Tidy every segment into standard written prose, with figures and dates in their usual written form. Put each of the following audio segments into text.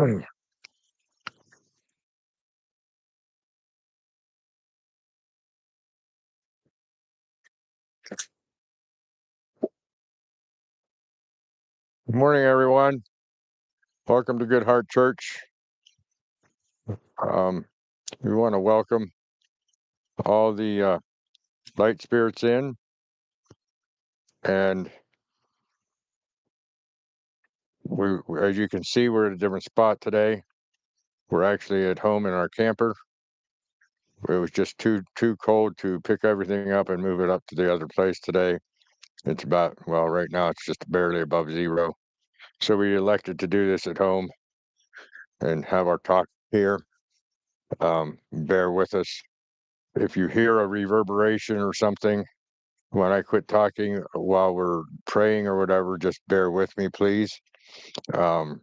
Good morning, everyone. Welcome to Good Heart Church. We want to welcome all the light spirits in, and as you can see, we're at a different spot today. We're actually at home in our camper. It was just too cold to pick everything up and move it up to the other place today. It's right now it's just barely above zero. So we elected to do this at home and have our talk here. Bear with us. If you hear a reverberation or something, when I quit talking while we're praying or whatever, just bear with me, please. Um,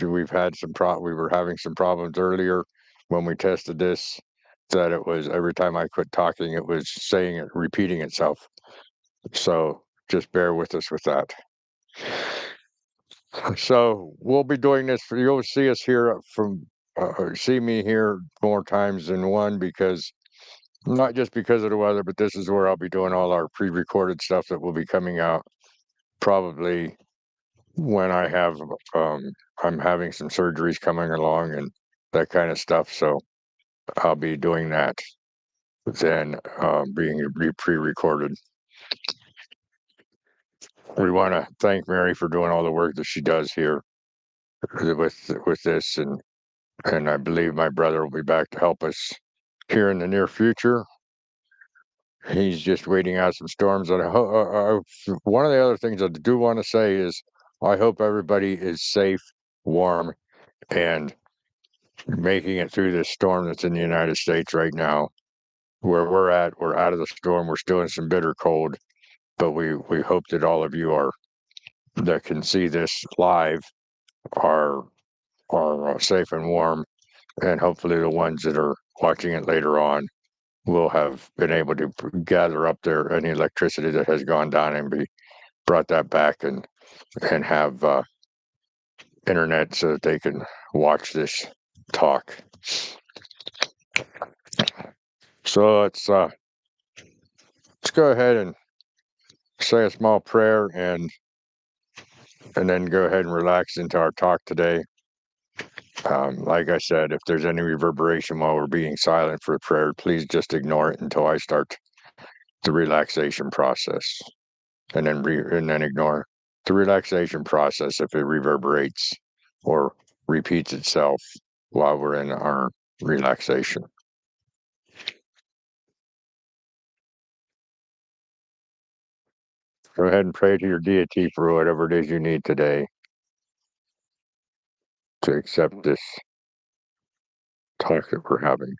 we've had we were having some problems earlier when we tested this, that it was every time I quit talking, it was repeating itself. So just bear with us with that. So we'll be doing this you'll see us here see me here more times than one, because not just because of the weather, but this is where I'll be doing all our pre-recorded stuff that will be coming out probably when I'm having some surgeries coming along and that kind of stuff. So I'll be doing that then, being pre-recorded. We want to thank Mary for doing all the work that she does here with this, and I believe my brother will be back to help us here in the near future. He's just waiting out some storms. And one of the other things I do want to say is I hope everybody is safe, warm, and making it through this storm that's in the United States right now. Where we're at, we're out of the storm. We're still in some bitter cold, but we hope that all of you that can see this live are safe and warm, and hopefully the ones that are watching it later on will have been able to gather up any electricity that has gone down and be brought that back, and have internet so that they can watch this talk. So let's go ahead and say a small prayer and then go ahead and relax into our talk today. Like I said, if there's any reverberation while we're being silent for prayer, please just ignore it until I start the relaxation process, and then ignore the relaxation process if it reverberates or repeats itself while we're in our relaxation. Go ahead and pray to your deity for whatever it is you need today to accept this talk that we're having.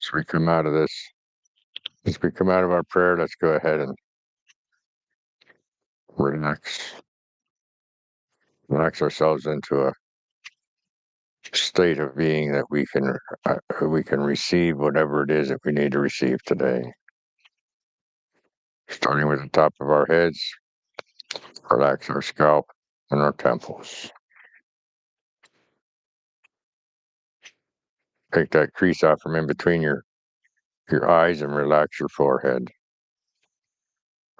As we come out of our prayer, let's go ahead and relax ourselves into a state of being that we can receive whatever it is that we need to receive today. Starting with the top of our heads, relax our scalp and our temples. Take that crease out from in between your eyes and relax your forehead.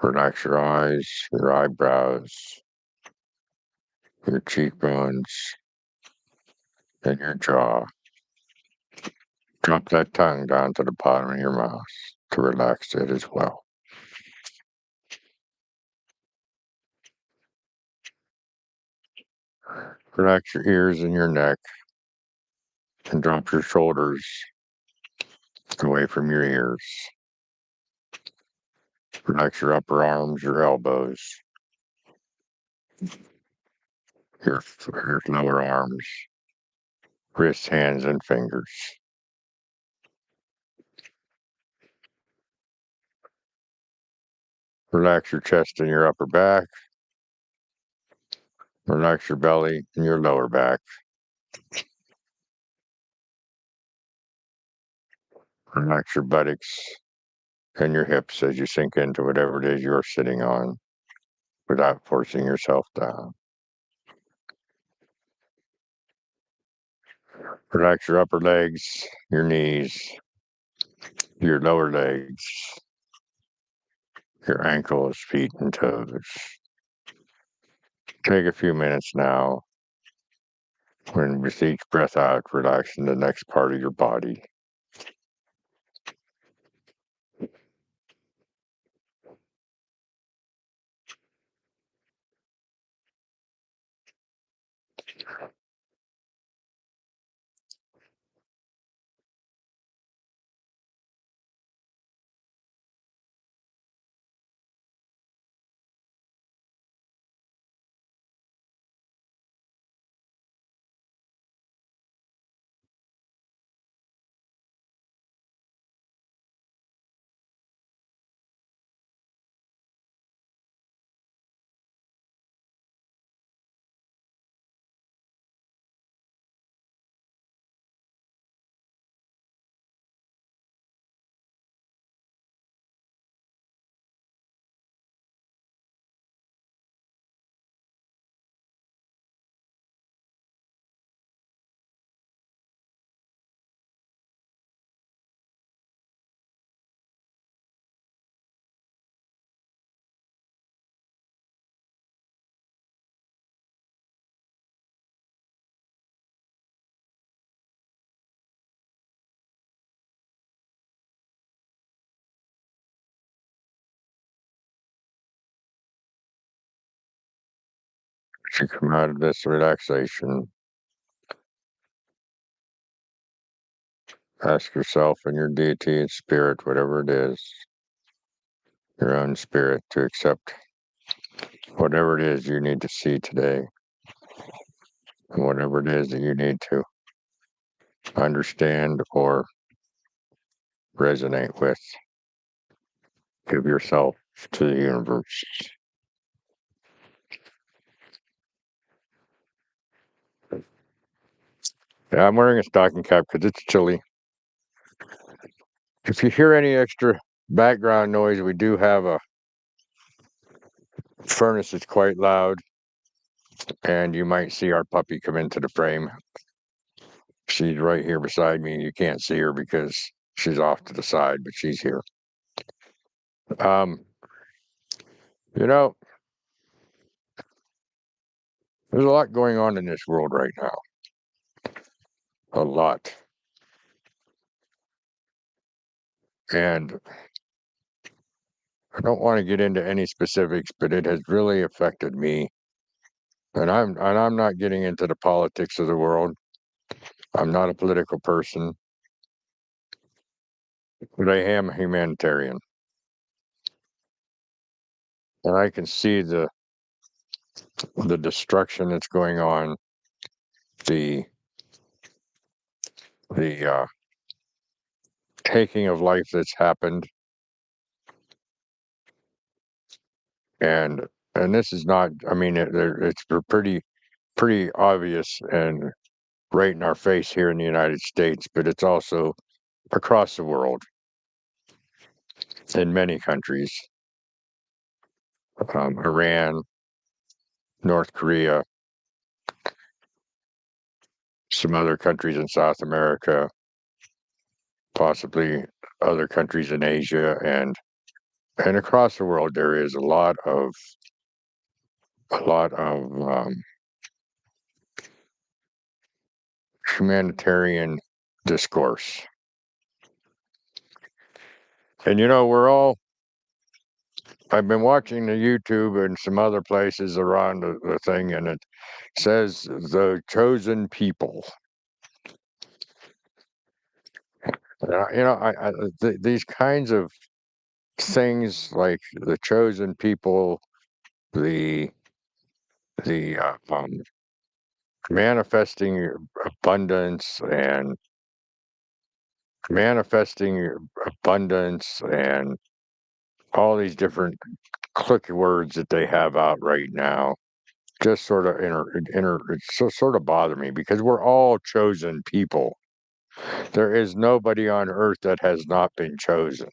Relax your eyes, your eyebrows, your cheekbones, and your jaw. Drop that tongue down to the bottom of your mouth to relax it as well. Relax your ears and your neck and drop your shoulders away from your ears. Relax your upper arms, your elbows, your lower arms, wrists, hands, and fingers. Relax your chest and your upper back. Relax your belly and your lower back. Relax your buttocks and your hips as you sink into whatever it is you're sitting on without forcing yourself down. Relax your upper legs, your knees, your lower legs, your ankles, feet, and toes. Take a few minutes now, when with each breath out, relaxing the next part of your body. As you come out of this relaxation, ask yourself and your deity and spirit, whatever it is, your own spirit, to accept whatever it is you need to see today, and whatever it is that you need to understand or resonate with. Give yourself to the universe. Yeah, I'm wearing a stocking cap because it's chilly. If you hear any extra background noise, we do have a furnace that's quite loud, and you might see our puppy come into the frame. She's right here beside me. You can't see her because she's off to the side, but she's here. Um, you know, there's a lot going on in this world right now. A lot. And I don't want to get into any specifics, but it has really affected me. And I'm not getting into the politics of the world. I'm not a political person, but I am a humanitarian. And I can see the destruction that's going on, the the taking of life that's happened, and this is not. I mean, it's pretty obvious and right in our face here in the United States, but it's also across the world in many countries, Iran, North Korea, some other countries in South America, possibly other countries in Asia, and across the world there is a lot of humanitarian discourse. And I've been watching the YouTube and some other places around the thing, and it says the chosen people. These kinds of things like the chosen people, the the manifesting abundance and manifesting abundance and all these different clicky words that they have out right now just sort of it's so sort of bother me because we're all chosen people. There is nobody on earth that has not been chosen.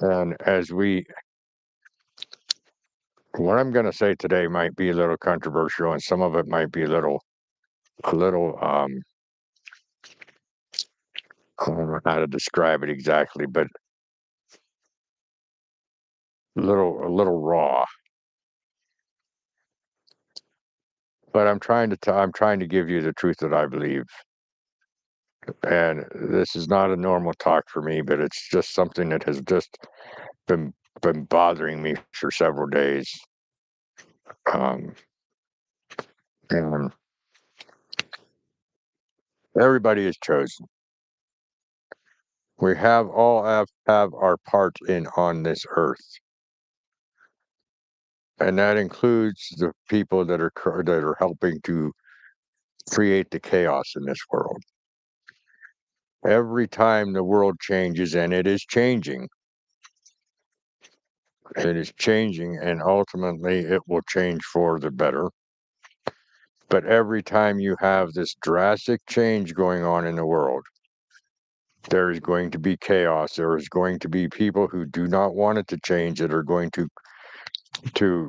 And what I'm going to say today might be a little controversial, and some of it might be a little, I don't know how to describe it exactly, but a little raw. But I'm trying to give you the truth that I believe. And this is not a normal talk for me, but it's just something that has just been been bothering me for several days. Um, and everybody is chosen. We have our part in on this earth, and that includes the people that are helping to create the chaos in this world. Every time the world changes, and it is changing, and ultimately it will change for the better. But every time you have this drastic change going on in the world, there is going to be chaos. There is going to be people who do not want it to change that are going to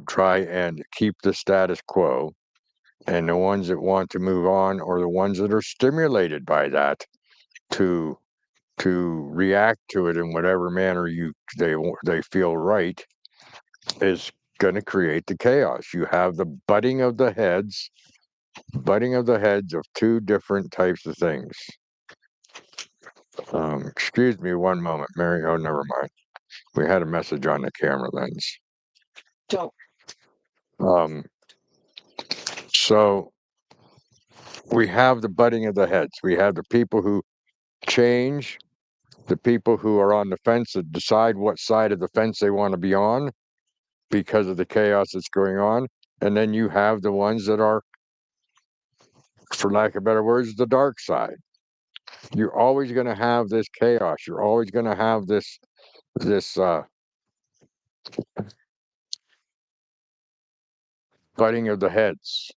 try and keep the status quo. And the ones that want to move on are the ones that are stimulated by that to to react to it in whatever manner they feel right is going to create the chaos. You have the butting of the heads of two different types of things. Excuse me one moment, Mary. Oh, never mind. We had a message on the camera lens. Don't. Um, so we have the butting of the heads. We have the people who change, the people who are on the fence that decide what side of the fence they want to be on because of the chaos that's going on. And then you have the ones that are, for lack of better words, the dark side. You're always going to have this chaos. You're always going to have this butting of the heads,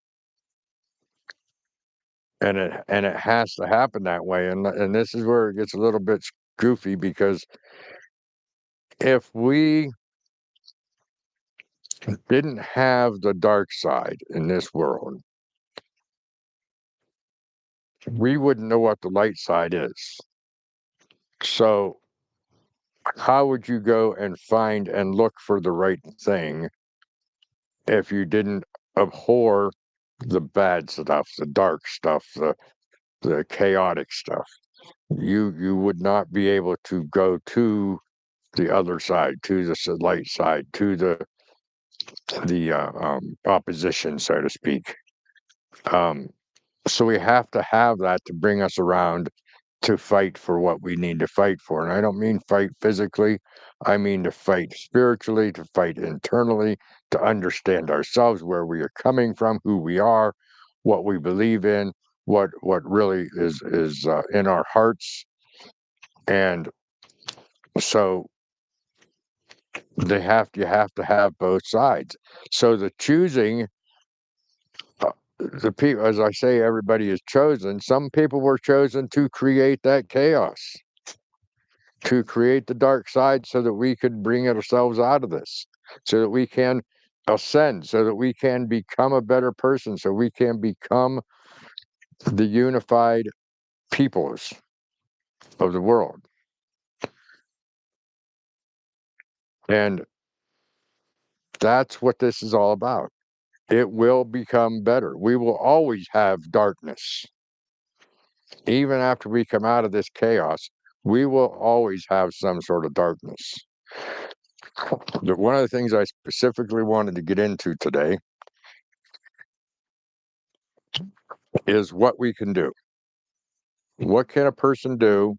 and it has to happen that way. And this is where it gets a little bit goofy because if we didn't have the dark side in this world, we wouldn't know what the light side is. So how would you go and find and look for the right thing if you didn't abhor the bad stuff, the dark stuff, the chaotic stuff? You would not be able to go to the other side, to the light side, to the opposition, so to speak. Um, so we have to have that to bring us around to fight for what we need to fight for. And I don't mean fight physically. I mean to fight spiritually, to fight internally, to understand ourselves, where we are coming from, who we are, what we believe in, what really is in our hearts. And so you have to have both sides. So the choosing, the people, as I say, everybody is chosen. Some people were chosen to create that chaos, to create the dark side so that we could bring ourselves out of this, so that we can ascend, so that we can become a better person, so we can become the unified peoples of the world. And that's what this is all about. it will become better. We will always have darkness. Even after we come out of this chaos, we will always have some sort of darkness. One of the things I specifically wanted to get into today is what we can do. What can a person do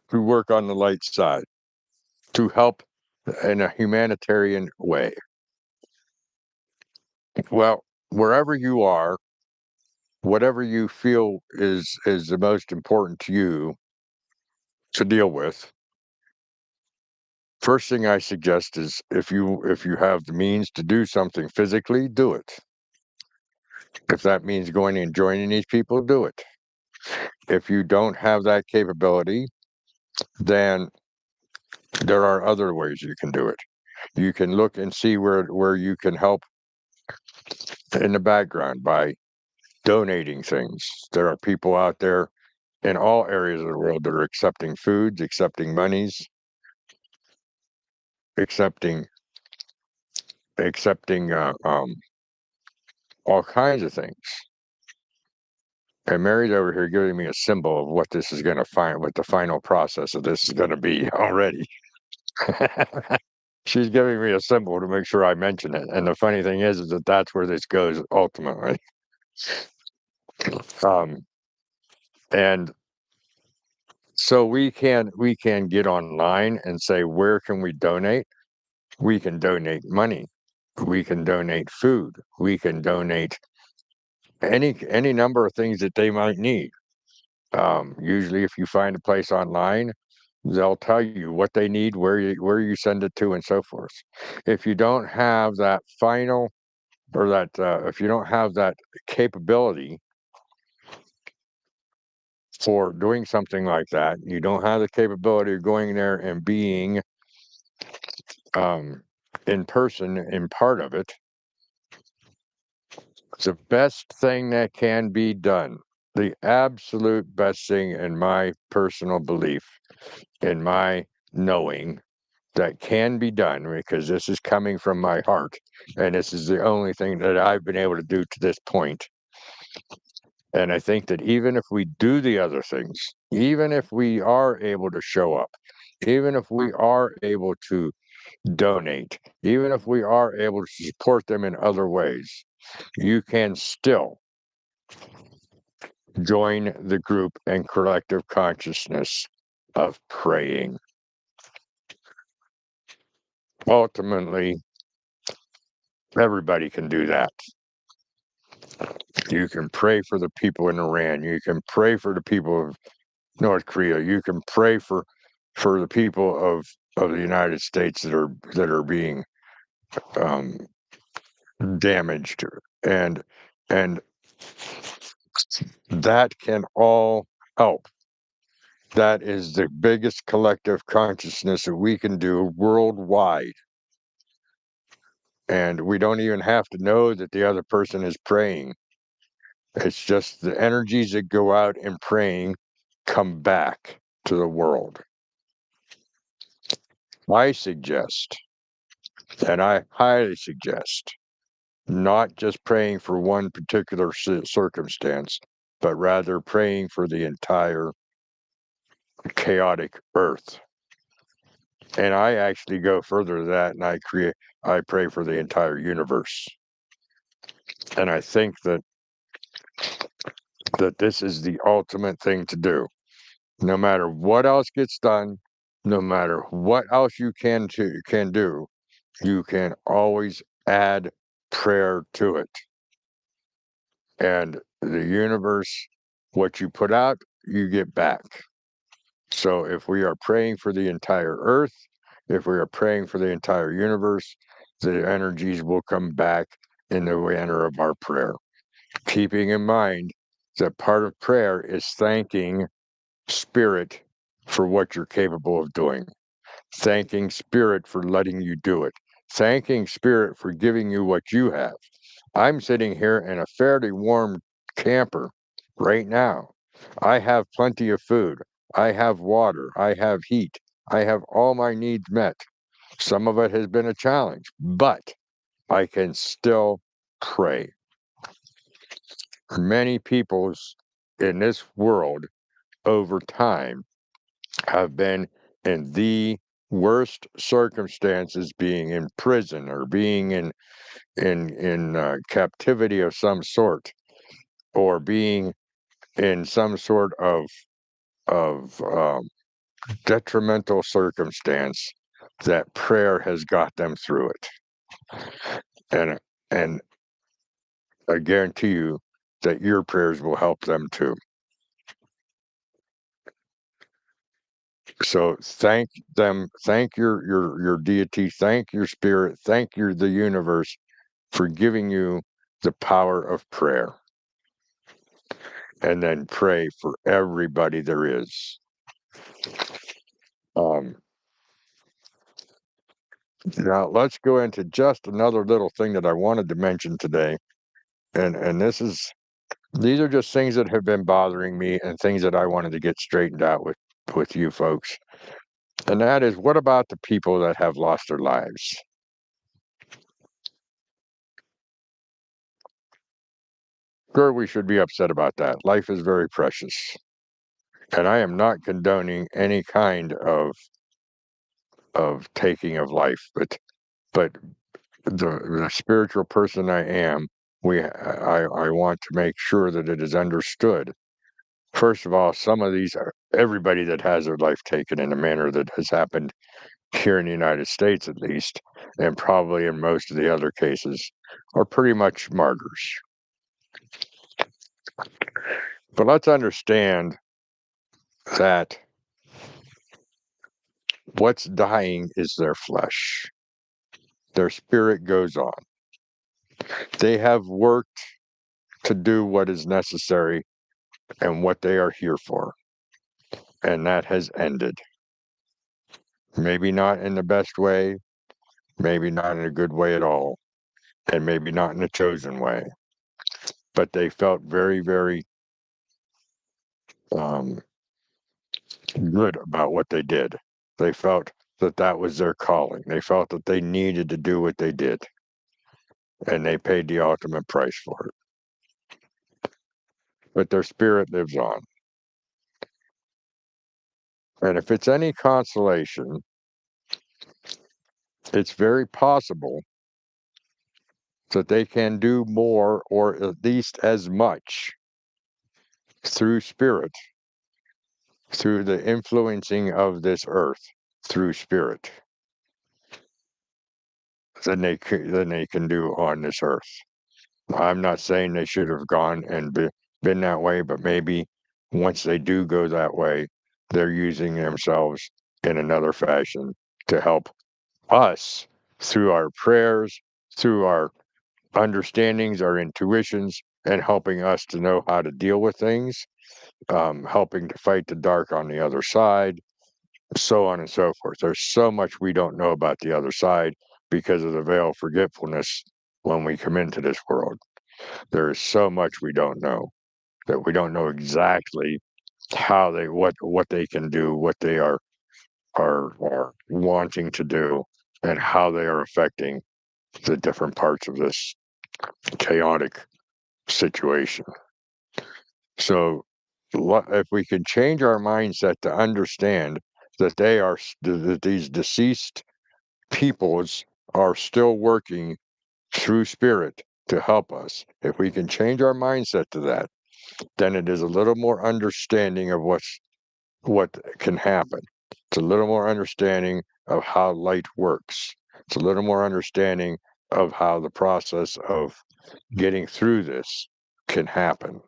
to work on the light side, to help in a humanitarian way? Well, wherever you are, whatever you feel is the most important to you to deal with, first thing I suggest is if you have the means to do something physically, do it. If that means going and joining these people, do it. If you don't have that capability, then there are other ways you can do it. You can look and see where you can help in the background by donating things. There are people out there in all areas of the world that are accepting foods, accepting monies, accepting accepting all kinds of things. And Mary's over here giving me a symbol of what this is going to find, what the final process of this is going to be already. She's giving me a symbol to make sure I mention it. And the funny thing is that that's where this goes ultimately. Um, and so we can get online and say, where can we donate? We can donate money. We can donate food. We can donate any number of things that they might need. Usually, if you find a place online, they'll tell you what they need, where you send it to, and so forth. If you don't have that final or that if you don't have that capability for doing something like that, you don't have the capability of going there and being um, in person in part of it. It's the best thing that can be done. The absolute best thing, in my personal belief, in my knowing, that can be done, because this is coming from my heart, and this is the only thing that I've been able to do to this point. And I think that even if we do the other things, even if we are able to show up, even if we are able to donate, even if we are able to support them in other ways, you can still join the group and collective consciousness of praying. Ultimately, everybody can do that. You can pray for the people in Iran. You can pray for the people of North Korea. You can pray for the people of the United States that are being um, damaged, and and that can all help. That is the biggest collective consciousness that we can do worldwide. And we don't even have to know that the other person is praying. It's just the energies that go out in praying come back to the world. I suggest, and I highly suggest, not just praying for one particular circumstance, but rather praying for the entire chaotic earth. And I actually go further than that, and I pray for the entire universe. And I think that this is the ultimate thing to do. No matter what else gets done, no matter what else you can do, you can always add prayer to it. And the universe, what you put out, you get back. So if we are praying for the entire earth, if we are praying for the entire universe, the energies will come back in the manner of our prayer. Keeping in mind that part of prayer is thanking Spirit for what you're capable of doing, thanking Spirit for letting you do it, thanking Spirit for giving you what you have. I'm sitting here in a fairly warm camper right now. I have plenty of food. I have water. I have heat. I have all my needs met. Some of it has been a challenge, but I can still pray. Many peoples in this world over time have been in the worst circumstances, being in prison or being in captivity of some sort, or being in some sort of detrimental circumstance, that prayer has got them through it. And I guarantee you that your prayers will help them too. So thank them, thank your deity, thank your spirit, thank the universe for giving you the power of prayer. And then pray for everybody there is. Um, Now let's go into just another little thing that I wanted to mention today. And these are just things that have been bothering me and things that I wanted to get straightened out with you folks. And that is, what about the people that have lost their lives? Sure, we should be upset about that. Life is very precious. And I am not condoning any kind of taking of life, but the spiritual person I am, I want to make sure that it is understood. First of all, some of these are everybody that has their life taken in a manner that has happened here in the United States, at least, and probably in most of the other cases, are pretty much martyrs. But let's understand that what's dying is their flesh. Their spirit goes on. They have worked to do what is necessary and what they are here for, and that has ended. Maybe not in the best way, maybe not in a good way at all, and maybe not in a chosen way. But they felt very, very um, good about what they did. They felt that that was their calling. They felt that they needed to do what they did, and they paid the ultimate price for it. But their spirit lives on. And if it's any consolation, it's very possible that they can do more, or at least as much, through spirit, through the influencing of this earth, through spirit, than they can do on this earth. I'm not saying they should have gone and been that way, but maybe once they do go that way, they're using themselves in another fashion to help us through our prayers, through our understandings, our intuitions, and helping us to know how to deal with things, helping to fight the dark on the other side, so on and so forth. There's so much we don't know about the other side because of the veil of forgetfulness when we come into this world. There is so much we don't know, that we don't know exactly how what they can do, what they are wanting to do, and how they are affecting the different parts of this chaotic situation. So if we could change our mindset to understand that that these deceased peoples are still working through spirit to help us, if we can change our mindset to that, then it is a little more understanding of what can happen. It's a little more understanding of how light works. It's a little more understanding of how the process of getting through this can happen.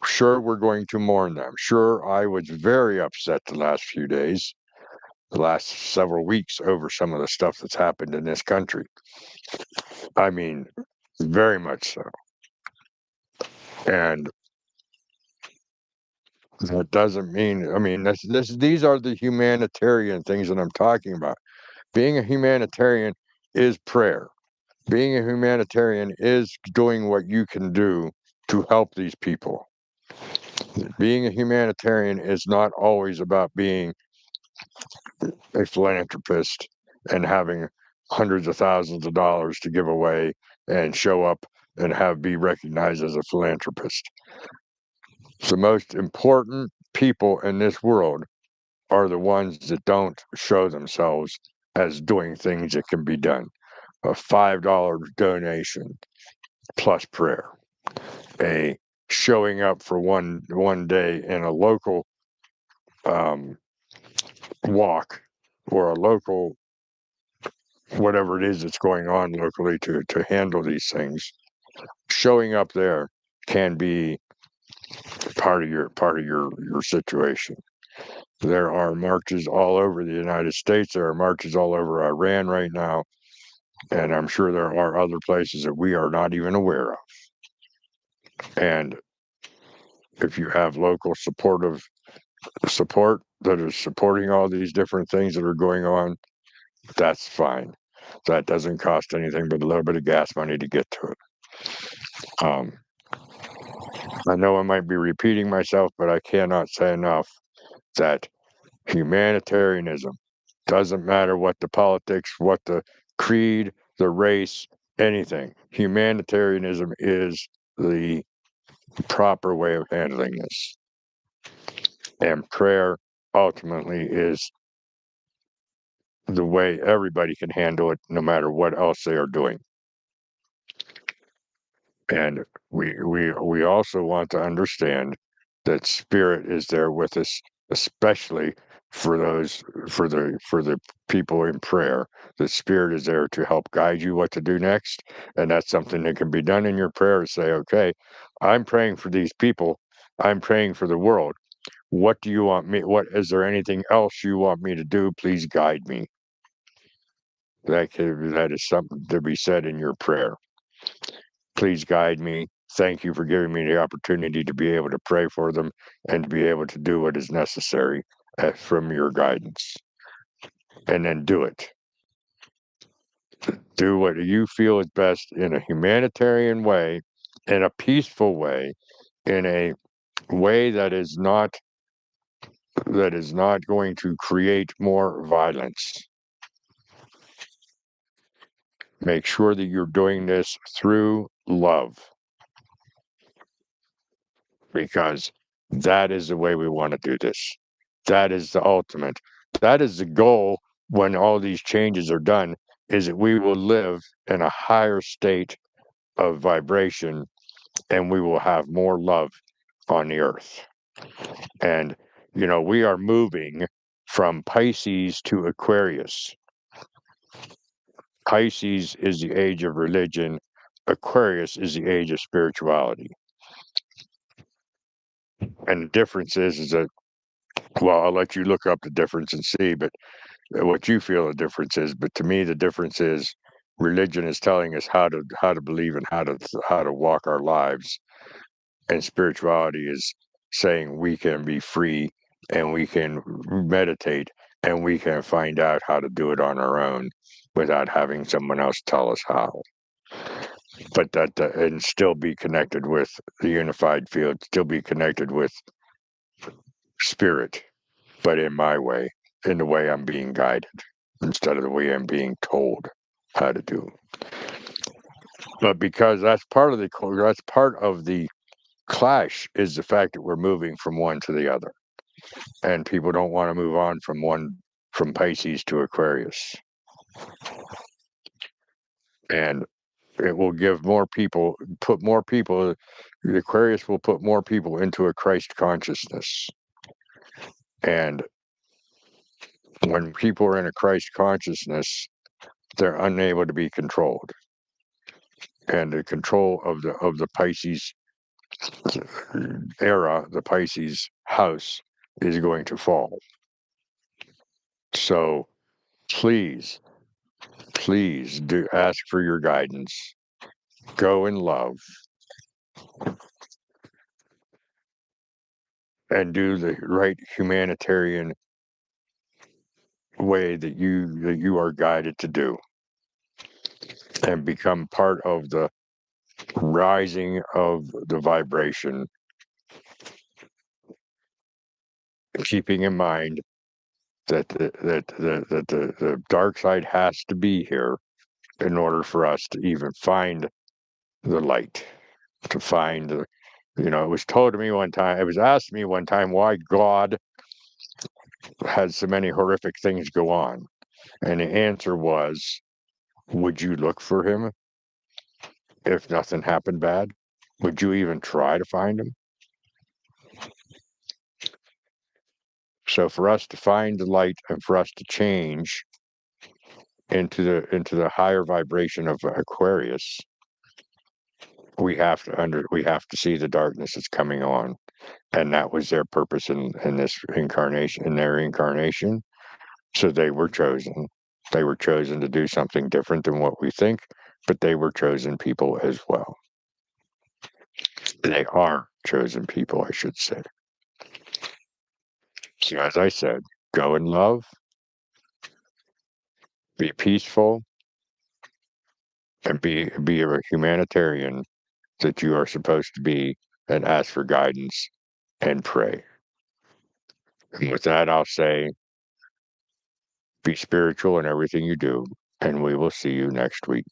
Sure, we're going to mourn them. Sure, I was very upset the last few days, the last several weeks, over some of the stuff that's happened in this country. I mean, very much so. And that doesn't mean, I mean, these are the humanitarian things that I'm talking about. Being a humanitarian is prayer. Being a humanitarian is doing what you can do to help these people. Being a humanitarian is not always about being a philanthropist and having hundreds of thousands of dollars to give away and show up and be recognized as a philanthropist. The most important people in this world are the ones that don't show themselves as doing things that can be done. A $5 donation plus prayer, a showing up for one day in a local walk or a local whatever it is that's going on locally to handle these things. Showing up there can be part of your situation. There are marches all over the United States. There are marches all over Iran right now. And I'm sure there are other places that we are not even aware of. And if you have local support that is supporting all these different things that are going on, that's fine. That doesn't cost anything but a little bit of gas money to get to it. I know I might be repeating myself, but I cannot say enough that humanitarianism doesn't matter what the politics, what the creed, the race, anything. Humanitarianism is the proper way of handling this. And prayer ultimately is the way everybody can handle it, no matter what else they are doing. And we also want to understand that spirit is there with us, especially for the people in prayer. The spirit is there to help guide you what to do next, and that's something that can be done in your prayer. Say, okay, I'm praying for these people. I'm praying for the world. What do you want me? What is there anything else you want me to do? Please guide me. That is something to be said in your prayer. Please guide me. Thank you for giving me the opportunity to be able to pray for them and to be able to do what is necessary from your guidance. And then do it. Do what you feel is best in a humanitarian way, in a peaceful way, in a way that is not going to create more violence. Make sure that you're doing this through love, because that is the way we want to do this. That is the ultimate. That is the goal when all these changes are done, is that we will live in a higher state of vibration and we will have more love on the earth. And, we are moving from Pisces to Aquarius. Pisces is the age of religion. Aquarius is the age of spirituality. And the difference is that, well, I'll let you look up the difference and see, but what you feel the difference is. But to me, the difference is religion is telling us how to believe and how to walk our lives, and spirituality is saying we can be free and we can meditate and we can find out how to do it on our own without having someone else tell us how. But and still be connected with the unified field, still be connected with spirit, but in my way, in the way I'm being guided instead of the way I'm being told how to do. But because that's part of the clash, is the fact that we're moving from one to the other, and people don't want to move on from Pisces to Aquarius, and it will give more people, the Aquarius will put more people into a Christ consciousness. And when people are in a Christ consciousness, they're unable to be controlled. And the control of the Pisces era, the Pisces house, is going to fall. So please, please do ask for your guidance. Go in love and do the right humanitarian way that you are guided to do, and become part of the rising of the vibration, keeping in mind the dark side has to be here in order for us to even find the light, to find the, it was told to me one time, it was asked me one time why God had so many horrific things go on. And the answer was, would you look for him if nothing happened bad? Would you even try to find him? So for us to find the light and for us to change into the higher vibration of Aquarius, we have to see the darkness that's coming on. And that was their purpose in this incarnation, in their incarnation. So they were chosen. They were chosen to do something different than what we think, but they were chosen people as well. They are chosen people, I should say. So as I said, go in love, be peaceful, and be a humanitarian that you are supposed to be, and ask for guidance and pray. And with that, I'll say, be spiritual in everything you do, and we will see you next week.